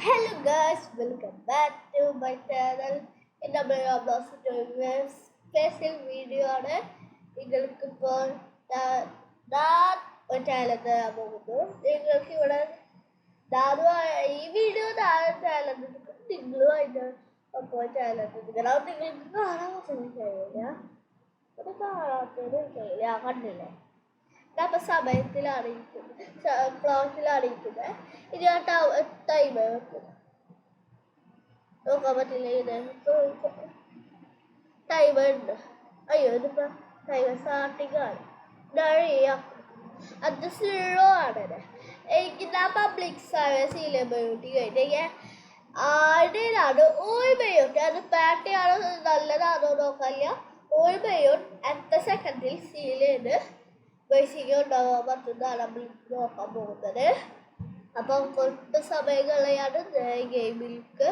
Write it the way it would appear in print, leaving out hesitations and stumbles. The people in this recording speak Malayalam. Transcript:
Hello guys, welcome back to my channel. നമ്മുടെ സ്പെഷ്യൽ വീഡിയോ ആണ്. നിങ്ങൾക്കിപ്പോൾ ഞാൻ ഒരു ചാനൽ തരാൻ പോകുന്നു. നിങ്ങൾക്ക് ഇവിടെ ഈ വീഡിയോ ചാനൽ നിങ്ങളുമായിട്ട് അപ്പോൾ ചാനൽ നിങ്ങൾക്ക് കാണാൻ കഴിയില്ല. അത് കാണാത്തത് കഴിയില്ല, കണ്ടില്ലേ? അപ്പം സമയത്തിലാണ് ഇരിക്കുന്നത്, ക്ലോക്കിലാണ് ഇരിക്കുന്നത്. ഇനി ആ ടൈമർ വെക്കുന്നത് നോക്കാൻ പറ്റില്ല. ഇത് ടൈമർ ഉണ്ട്. അയ്യോ, ഇതിപ്പോൾ ടൈമർ സ്റ്റാർട്ടിങ് ആണ്. അത് 0 ആണ്. എനിക്ക് ഞാൻ പബ്ലിക് സർവീസ് ബയോട്ടി കഴിഞ്ഞാൽ ആരുടെയാണ് ഓർമ്മയോട്ട് അത് പാർട്ടിയാണോ നല്ലതാണോ നോക്കാനില്ല. ഓർമ്മയോട്ട് എത്ര സെക്കൻഡിൽ സീലേത് ബേസിക് ഉണ്ടാകാൻ പറ്റുന്നതാണ് നമ്മൾ നോക്കാൻ പോകുന്നത്. അപ്പം കുറച്ച് സമയങ്ങളെയാണ് ഗെയിമിലേക്ക്